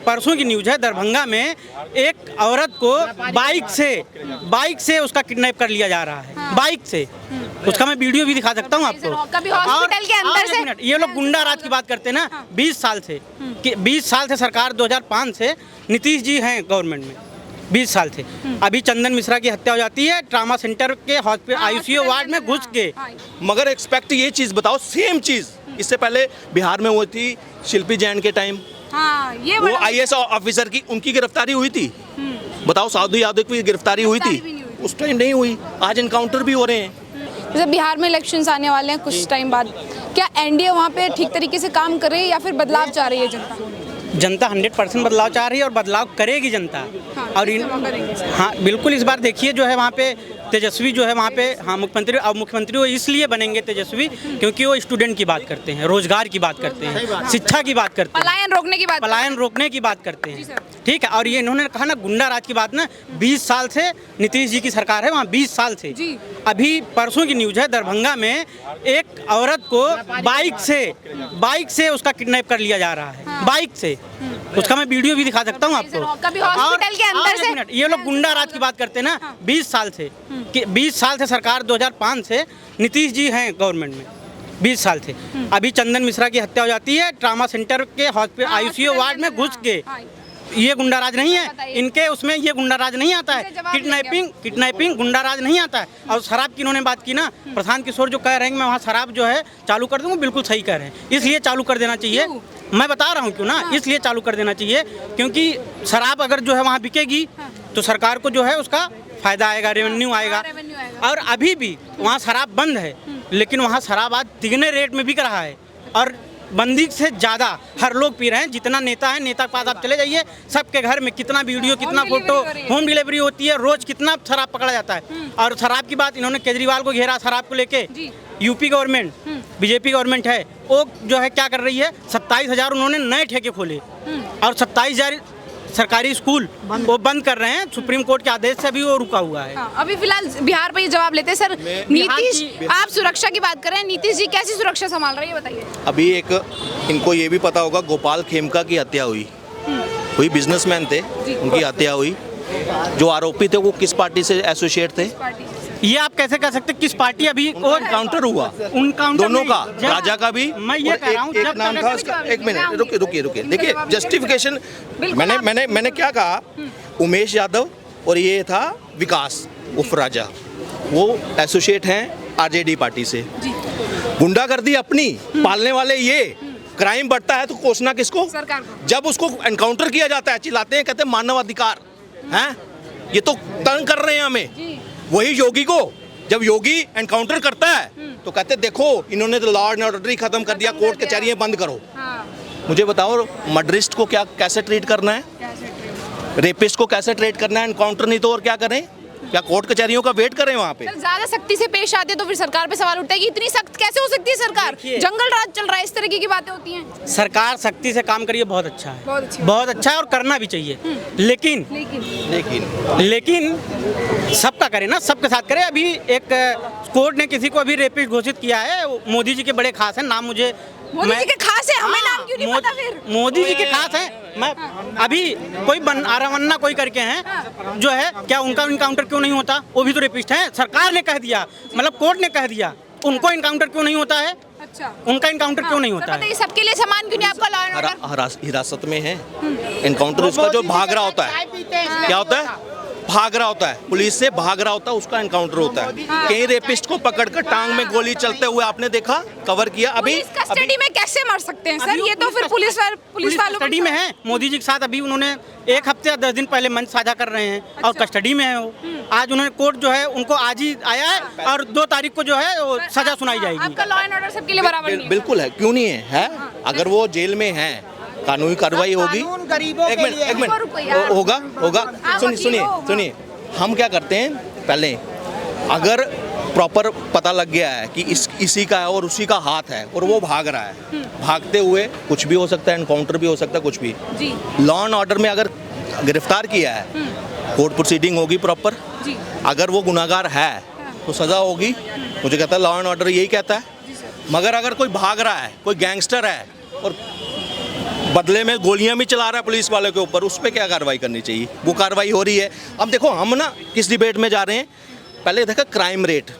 परसों की न्यूज़ है, दरभंगा में एक औरत को बाइक से उसका किडनैप कर लिया जा रहा है। बाइक से उसका मैं वीडियो भी दिखा सकता हूँ आपको। कभी हॉस्पिटल के अंदर से ये लोग गुंडा राज की बात करते हैं ना। 20 साल से सरकार 2005 से नीतीश जी हैं गवर्नमेंट में, 20 साल थे। अभी चंदन मिश्रा की हत्या हो जाती है ट्रामा सेंटर के हॉस्पिटल आईसीयू वार्ड में घुस के। मगर एक्सपेक्ट ये चीज़ बताओ, सेम चीज़ इससे पहले बिहार में हुई थी शिल्पी जैन के टाइम। ये वो आईएएस ऑफिसर की उनकी गिरफ्तारी हुई थी। बताओ साधु यादव की गिरफ्तारी हुई थी, उस टाइम नहीं हुई। आज एनकाउंटर भी हो रहे हैं। जैसे बिहार में इलेक्शंस आने वाले हैं कुछ टाइम बाद, क्या एनडीए वहाँ पे ठीक तरीके से काम कर रही है या फिर बदलाव चाह रही है जनता? जनता 100% बदलाव चाह रही है और बदलाव करेगी जनता। और हाँ बिल्कुल, इस बार देखिए जो है वहाँ पे तेजस्वी जो है वहाँ पे, हाँ मुख्यमंत्री वो इसलिए बनेंगे तेजस्वी क्योंकि वो स्टूडेंट की बात करते हैं, रोजगार की बात करते हैं, शिक्षा की बात करते हैं, पलायन रोकने की बात करते हैं। ठीक है, और ये इन्होंने कहा ना गुंडा राज की बात ना, 20 साल से नीतीश जी की सरकार है वहाँ, 20 साल से। अभी परसों की न्यूज़ है, दरभंगा में एक औरत को बाइक से उसका किडनैप कर लिया जा रहा है। बाइक से उसका मैं वीडियो भी दिखा सकता हूँ आपको। कभी हॉस्पिटल के अंदर से ये लोग गुंडा राज की बात करते हैं ना। 20 साल से सरकार 2005 से नीतीश जी हैं गवर्नमेंट में, 20 साल थे। अभी चंदन मिश्रा की हत्या हो जाती है ट्रामा सेंटर के हॉस्पिटल आईसीयू वार्ड में घुस के। ये गुंडा राज नहीं है इनके, उसमें ये गुंडा राज नहीं आता है। किडनैपिंग गुंडा राज नहीं आता है। और शराब की इन्होंने बात की ना, प्रशांत किशोर जो कह रहे हैं मैं वहाँ शराब जो है चालू कर दूँगा, बिल्कुल सही कह रहे हैं। इसलिए चालू कर देना चाहिए, मैं बता रहा हूँ क्यों ना, इसलिए चालू कर देना चाहिए क्योंकि शराब अगर जो है वहाँ बिकेगी तो सरकार को जो है उसका फायदा आएगा, रेवेन्यू आएगा। और अभी भी वहाँ शराब बंद है, लेकिन वहाँ शराब आज तिगने रेट में बिक रहा है और बंदी से ज़्यादा हर लोग पी रहे हैं। जितना नेता है, नेता के पास आप चले जाइए, सबके घर में कितना वीडियो, कितना फोटो, होम डिलीवरी होती है, रोज कितना शराब पकड़ा जाता है। और शराब की बात इन्होंने केजरीवाल को घेरा शराब को लेके। यूपी गवर्नमेंट, बीजेपी गवर्नमेंट है, वो जो है क्या कर रही है, 27,000 उन्होंने नए ठेके खोले और 27,000 सरकारी स्कूल वो बंद कर रहे हैं। सुप्रीम कोर्ट के आदेश से अभी वो रुका हुआ है। अभी फिलहाल बिहार पे ये जवाब लेते हैं सर। नीतीश, आप सुरक्षा की बात कर रहे हैं, नीतीश जी कैसी सुरक्षा संभाल रहे हैं ये बताइए। अभी एक इनको ये भी पता होगा, गोपाल खेमका की हत्या हुई बिजनेसमैन थे, उनकी हत्या हुई। जो आरोपी थे वो किस पार्टी से एसोसिएट थे, ये आप कैसे कह सकते, किस पार्टी? अभी वो एनकाउंटर हुआ दोनों का, राजा का भी। मैं ये कह रहा हूँ, एक नाम था उसका, एक मिनट रुकिए। देखिए जस्टिफिकेशन मैंने क्या कहा, उमेश यादव और ये था विकास उर्फ राजा, वो एसोसिएट हैं आरजेडी पार्टी से। गुंडागर्दी अपनी पालने वाले ये, क्राइम बढ़ता है तो कोसना किसको? सरकार को। जब उसको एनकाउंटर किया जाता है चिल्लाते हैं, कहते हैं मानवाधिकार हैं, ये तो तंग कर रहे हैं हमें। वही योगी को जब योगी एनकाउंटर करता है तो कहते देखो इन्होंने तो लॉ एंड ऑर्डर ही खत्म कर दिया, कोर्ट कचहरियां बंद करो। मुझे बताओ मर्डरिस्ट को क्या कैसे ट्रीट करना है, रेपिस्ट को कैसे ट्रीट करना है? एनकाउंटर नहीं तो और क्या करें? क्या कोर्ट कचहरियों का वेट करें वहाँ पे? ज्यादा सख्ती से पेश आते तो फिर सरकार पे सवाल उठता है कि इतनी सख्त कैसे हो सकती है सरकार, जंगल राज चल रहा है, इस तरीके की बातें होती हैं। सरकार सख्ती से काम करिए, बहुत अच्छा है, बहुत अच्छा है और करना भी चाहिए। लेकिन सबका करे ना, सबके साथ करे। अभी एक कोर्ट ने किसी को अभी रेपिस्ट घोषित किया है, मोदी जी के बड़े खास हैं, नाम मुझे मोदी जी के खास है, हमें नाम क्यों नहीं पता फिर? मोदी जी के खास है। मैं अभी कोई आरावन्ना कोई करके हैं जो है, क्या उनका इनकाउंटर क्यों नहीं होता? वो भी तो रेपिस्ट हैं। सरकार ने कह दिया, मतलब कोर्ट ने कह दिया, उनको इनकाउंटर क्यों नहीं होता है? अच्छा, उनका इनकाउंटर क्यों नहीं होता है? सबके लिए समान क्यों नहीं? आपका लॉ एंड ऑर्डर हिरासत में है, एनकाउंटर उसका जो भाग रहा होता है, क्या होता है? भाग रहा होता है, पुलिस से भाग रहा होता है, उसका एनकाउंटर होता है। कई रेपिस्ट को पकड़कर टांग में गोली चलते हुए आपने देखा, कवर किया। अभी कस्टडी में कैसे मार सकते हैं सर? ये तो फिर पुलिस वालों कस्टडी में है। मोदी जी के साथ अभी उन्होंने 1 हफ्ते या 10 दिन पहले मंच साझा कर रहे हैं और कस्टडी में है वो। आज उन्होंने कोर्ट जो है उनको आज ही आया है और 2 तारीख को जो है वो सजा सुनाई जाएगी। आपका लॉ एंड ऑर्डर सबके लिए बराबर नहीं है? बिल्कुल है, क्यों नहीं है? अगर वो जेल में है, कानूनी कार्रवाई होगी। एक मिनट होगा। सुनिए, हम क्या करते हैं, पहले अगर प्रॉपर पता लग गया है कि इसी का है और उसी का हाथ है और वो भाग रहा है, भागते हुए कुछ भी हो सकता है, एनकाउंटर भी हो सकता है, कुछ भी। लॉ एंड ऑर्डर में अगर गिरफ्तार किया है, कोर्ट प्रोसीडिंग होगी प्रॉपर। अगर वो गुनाहगार है तो सजा होगी। मुझे कहता है लॉ एंड ऑर्डर यही कहता है। मगर अगर कोई भाग रहा है, कोई गैंगस्टर है और बदले में गोलियां भी चला रहा है पुलिस वालों के ऊपर, उस पर क्या कार्रवाई करनी चाहिए? वो कार्रवाई हो रही है। अब देखो हम ना किस डिबेट में जा रहे हैं, पहले देखा क्राइम रेट,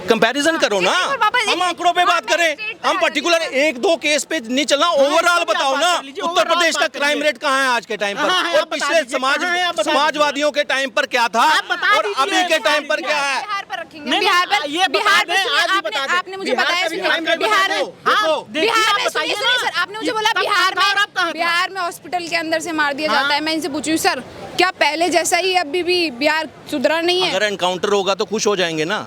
कंपैरिजन करो ना, हम आंकड़ों पे बात करें, हम पर्टिकुलर एक दो केस पे नहीं चलना, ओवरऑल बताओ ना उत्तर प्रदेश का क्राइम रेट कहाँ है आज के टाइम पर, और पिछले समाजवादियों के टाइम पर क्या था और अभी के टाइम पर क्या है? आपने मुझे बताया आपने मुझे बोला बिहार में हॉस्पिटल के अंदर से मार दिया जाता है। मैं इनसे पूछूं सर क्या पहले जैसा ही अभी भी बिहार सुधरा नहीं है? अगर एनकाउंटर होगा तो खुश हो जाएंगे ना।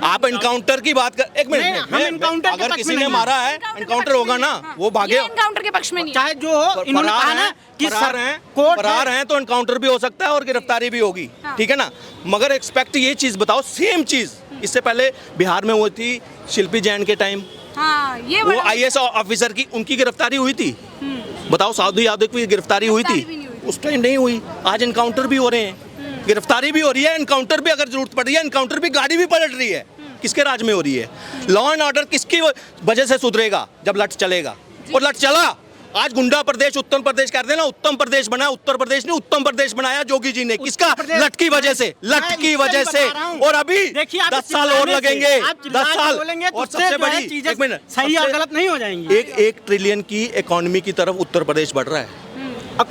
आप एनकाउंटर की बात कर, एक मिनट, अगर किसी ने मारा है एनकाउंटर होगा ना, वो भागे, एनकाउंटर के पक्ष में नहीं, चाहे जो इन्होंने कहा ना कि फरार हैं तो एनकाउंटर भी हो सकता है और गिरफ्तारी भी होगी, ठीक है ना। मगर एक्सपेक्ट ये चीज बताओ, सेम चीज इससे पहले बिहार में हुई थी शिल्पी जैन के टाइम, वो IAS ऑफिसर की, उनकी गिरफ्तारी हुई थी। बताओ साधु यादव की गिरफ्तारी हुई थी? उस टाइम नहीं हुई। आज एनकाउंटर भी हो रहे हैं, गिरफ्तारी भी हो रही है, एनकाउंटर भी अगर जरूरत पड़ रही है, एनकाउंटर भी, गाड़ी भी पलट रही है। किसके राज में हो रही है? लॉ एंड ऑर्डर किसकी वजह से सुधरेगा? जब लट चलेगा, और लट चला। आज गुंडा प्रदेश उत्तर प्रदेश कहते हैं ना, उत्तम प्रदेश बनाया, उत्तर प्रदेश ने उत्तम प्रदेश बनाया जोगी जी ने। किसका? लट की वजह से, लट की वजह से। और अभी 10 साल और लगेंगे, 10 साल। और सबसे बड़ी, एक मिनट, सही और गलत नहीं हो जाएंगी। 1 ट्रिलियन की इकोनॉमी की तरफ उत्तर प्रदेश बढ़ रहा है।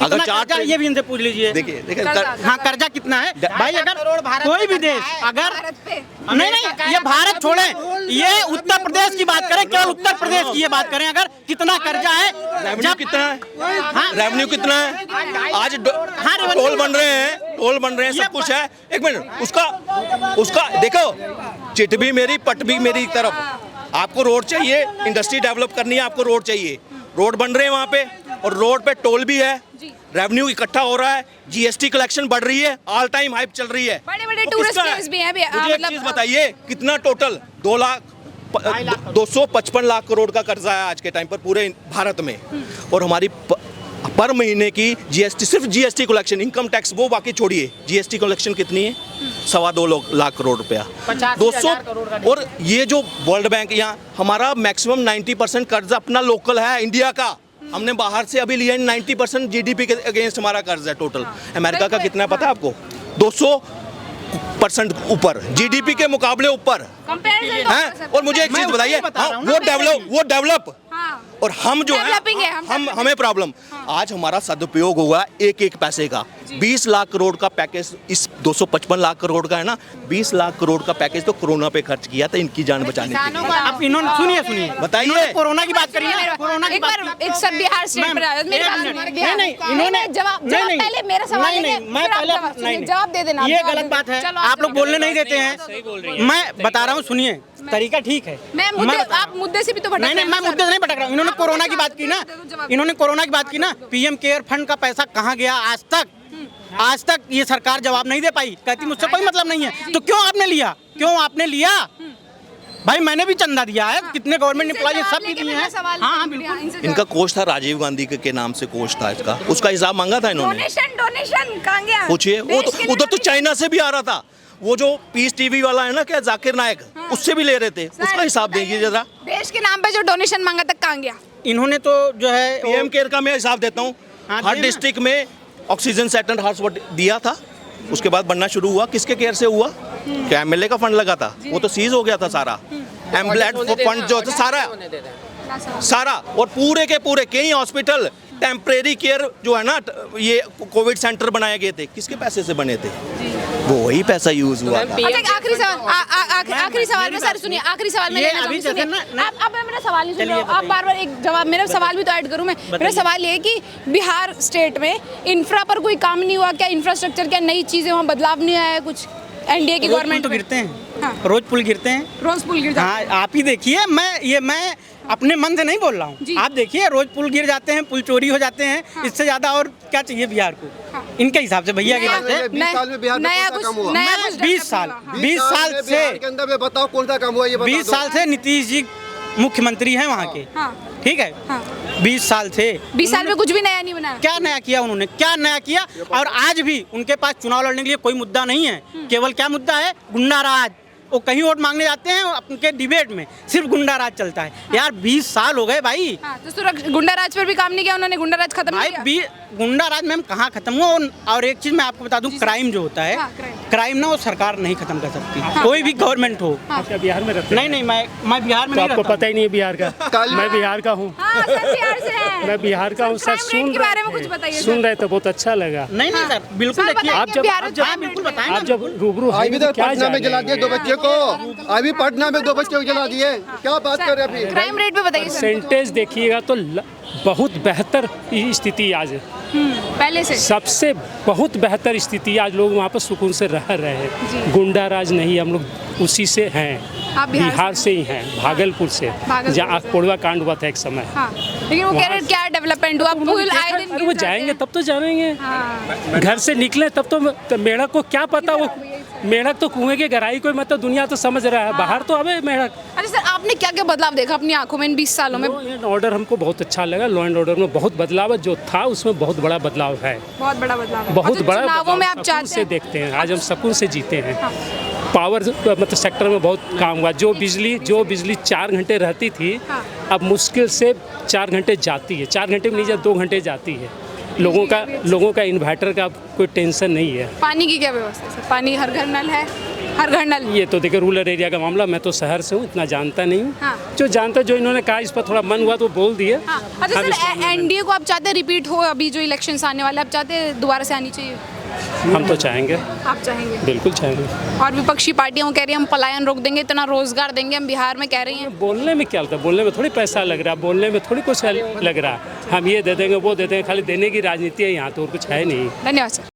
अगर 4 ये भी इनसे पूछ लीजिए, देखिए हाँ कर्जा कितना है भाई? अगर कोई भी देश, अगर नहीं ये भारत छोड़े, ये उत्तर प्रदेश की बात करें, केवल उत्तर प्रदेश की ये बात करें, अगर कितना कर्जा है, रेवेन्यू कितना है, रेवेन्यू कितना है? आज टोल बन रहे हैं, टोल बन रहे हैं, सब कुछ है। एक मिनट, उसका देखो, चिट भी मेरी पट भी मेरी तरफ। आपको रोड चाहिए, इंडस्ट्री डेवलप करनी है, आपको रोड चाहिए, रोड बन रहे हैं वहाँ पे, और रोड पे टोल भी है, रेवेन्यू इकट्ठा हो रहा है, GST कलेक्शन बढ़ रही है, ऑल टाइम हाइप चल रही है, बड़े-बड़े टूरिस्ट प्लेस भी हैं। मुझे एक चीज बताइए, कितना टोटल 255 लाख करोड़ का कर्जा है आज के टाइम पर पूरे भारत में, और हमारी पर महीने की GST, सिर्फ GST कलेक्शन, इनकम टैक्स वो बाकी छोड़िए, GST कलेक्शन कितनी है? 2.25 लाख करोड़ रुपया, 200। और ये जो वर्ल्ड बैंक, यहाँ हमारा मैक्सिमम 90% कर्जा अपना लोकल है, इंडिया का। हमने बाहर से अभी लिया 90% GDP के अगेंस्ट हमारा कर्ज है टोटल। अमेरिका का कितना है पता है आपको? 200% ऊपर, GDP के मुकाबले ऊपर है। और मुझे एक चीज बताइए, वो डेवलप और हम जो है, हमें प्रॉब्लम। आज हमारा सदुपयोग हुआ एक पैसे का। 20 लाख करोड़ का पैकेज इस 255 लाख करोड़ का है ना, 20 लाख करोड़ का पैकेज तो कोरोना पे खर्च किया था इनकी जान बचाने के लिए। अब इन्होंने सुनिए बताइए, कोरोना की बात करिए, कोरोना की बात। एक सब बिहार स्टेट पर नहीं, इन्होंने जवाब पहले मेरा सवाल है, मैं पहले जवाब दे देना। ये गलत बात है, आप लोग बोलने नहीं देते हैं। मैं बता रहा हूँ, सुनिए, तरीका ठीक है। आप मुद्दे से भी तो भटक रहे हैं। नहीं, मैं मुद्दे से नहीं भटक रहा हूँ। इन्होंने कोरोना की बात की ना, इन्होंने कोरोना की बात की ना, PM केयर फंड का पैसा कहाँ गया? आज तक ये सरकार जवाब नहीं दे पाई, कहती मुझसे कोई मतलब नहीं है। तो क्यों आपने लिया? क्यों आपने लिया? भाई मैंने भी चंदा दिया है, कितने गवर्नमेंट एम्प्लॉय सब भी दिए हैं। हाँ बिल्कुल। इनका कोष था राजीव गांधी के नाम से कोष था इसका, उसका हिसाब मांगा था इन्होंने। डोनेशन कहाँ गया? पूछिए, वो तो उधर तो चाइना से भी आ रहा था। वो जो पीस टीवी वाला है ना, क्या जाकिर नायक, उससे भी ले रहे थे, उसका हिसाब देंगे जरा। देश के नाम पे जो डोनेशन मांगा था कहाँ गया? इन्होंने तो जो है PM केयर का मैं हिसाब देता हूँ। हर डिस्ट्रिक्ट में ऑक्सीजन सेट एंड हार्स दिया था, उसके बाद बनना शुरू हुआ। किसके केयर से हुआ? क्या MLA का फंड लगा था? वो तो सीज हो गया था सारा। एम्बुलेंस फंड जो था सारा, और पूरे के पूरे कई हॉस्पिटल टेम्परेरी केयर जो है ना, ये कोविड सेंटर बनाए गए थे, किसके पैसे से बने थे? वो वही पैसा यूज हुआ था। आखिरी सवाल में सर सुनिए, आखिरी सवाल में आप मेरा सवाल नहीं सुन रहे हो, आप बार-बार एक जवाब, मेरा सवाल भी तो ऐड करूं मैं। मेरा सवाल ये है कि बिहार स्टेट में इंफ्रा पर कोई काम नहीं हुआ क्या? इंफ्रास्ट्रक्चर क्या नई चीजें वहाँ बदलाव नहीं आया कुछ? NDA की गवर्नमेंट तो गिरते हैं, रोज पुल गिरते हैं, रोज पुल गिरते हैं। हाँ आप ही देखिए, मैं अपने मन से नहीं बोल रहा हूँ। आप देखिए, रोज पुल गिर जाते हैं, पुल चोरी हो जाते हैं। इससे ज्यादा और क्या चाहिए बिहार को? इनके हिसाब से भैया के हिसाब से 20 साल में बिहार में कौन सा काम हुआ? 20 साल से अंदर में बताओ कौन सा काम हुआ, ये 20 साल से नीतीश जी मुख्यमंत्री हैं वहाँ के, ठीक है। 20 साल थे, 20 साल में कुछ भी नया नहीं बना। क्या नया किया उन्होंने? क्या नया किया? और आज भी उनके पास चुनाव लड़ने के लिए कोई मुद्दा नहीं है। केवल क्या मुद्दा है? गुंडा राज, वो कहीं वोट मांगने जाते हैं, उनके डिबेट में सिर्फ गुंडा राज चलता है। यार 20 साल हो गए भाई। हाँ, तो गुंडा राज पर भी काम नहीं किया उन्होंने, गुंडा राज खत्म नहीं किया। भाई गुंडा राज मैम कहाँ खत्म हुआ। और एक चीज मैं आपको बता दूं, क्राइम जो होता है, हाँ, क्राइम ना वो सरकार नहीं खत्म कर सकती, कोई भी गवर्नमेंट हो। क्या बिहार में रहते? नहीं मैं बिहार में तो नहीं आपको रहता पता ही नहीं है बिहार का? मैं बिहार का हूँ। हाँ, सर बिहार से हैं। मैं बिहार का हूँ सर। crime rate के बारे में कुछ बताइए सर। सुन रहे तो बहुत अच्छा लगा। नहीं सर, बिल्कुल सर, देखिए बताइए आप जब बिहार में हाँ, बिल्कुल बताएं आप जब रूबरू अभी हैं तो तो क्या पटना में जला दिए जानेंगे? 2 बच्चे को, अभी पटना में 2 बच्चे को जला दिए, क्या बात कर रहे हैं अभी? क्राइम रेट पे बताइए सर। परसेंटेज देखिएगा तो बहुत बेहतर स्थिति आज है। पहले से सबसे बहुत बेहतर स्थिति आज, लोग वहाँ पर सुकून से रह रहे हैं। गुंडा राज नहीं, हम लोग उसी से हैं। आप बिहार से ही हैं, भागलपुर से, भागलपुर जहाँ कोड़वा कांड हुआ था एक समय। हाँ, लेकिन वो कह रहे हैं क्या डेवलपमेंट हुआ, पुल आए दिन अरे वो गिर जाते जाएंगे हैं। तब तो जानेंगे। हाँ, घर से निकले तब तो मेढक को क्या पता, वो मेढक तो कुएं के गहराई को मतलब दुनिया तो समझ रहा है, बाहर तो अबे मेढक। अच्छा सर, आपने क्या क्या बदलाव देखा अपनी आंखों में इन 20 सालों में? लॉ एंड ऑर्डर हमको बहुत अच्छा लगा। लॉ एंड ऑर्डर में बहुत बदलाव है, जो था उसमें बहुत बड़ा बदलाव है। बहुत बड़ा बदलाव है। बहुत अच्छा, बड़ा चुनावों में आप सुकून चाहते से हैं देखते हैं, आज हम सुकून से जीते हैं। पावर मतलब सेक्टर में बहुत काम हुआ। जो बिजली 4 घंटे रहती थी, हाँ। अब मुश्किल से 4 घंटे जाती है। 4 घंटे में नहीं जाती, 2 घंटे जाती है। लोगों का इन्वर्टर का कोई टेंशन नहीं है। पानी की क्या व्यवस्था है सर? पानी हर घर नल है, हर घर नल। ये तो देखिए रूरल एरिया का मामला, मैं तो शहर से हूँ, इतना जानता नहीं हूँ। हाँ। जो जानता, जो इन्होंने कहा इस पर थोड़ा मन हुआ तो बोल दिए। हाँ, अच्छा हम इस सर, मामले में- एनडीए को आप चाहते हैं रिपीट हो? अभी जो इलेक्शंस आने वाले, आप चाहते हैं दोबारा से आनी चाहिए? हम तो चाहेंगे, आप चाहेंगे? बिल्कुल चाहेंगे। और विपक्षी पार्टियां वो कह रही हैं हम पलायन रोक देंगे, इतना रोजगार देंगे हम बिहार में, कह रही हैं। बोलने में क्या होता है? बोलने में थोड़ी पैसा लग रहा है, बोलने में थोड़ी कुछ लग रहा है। हम ये दे देंगे, वो दे देंगे, खाली देने की राजनीति है यहाँ, तो और कुछ है नहीं। धन्यवाद सर।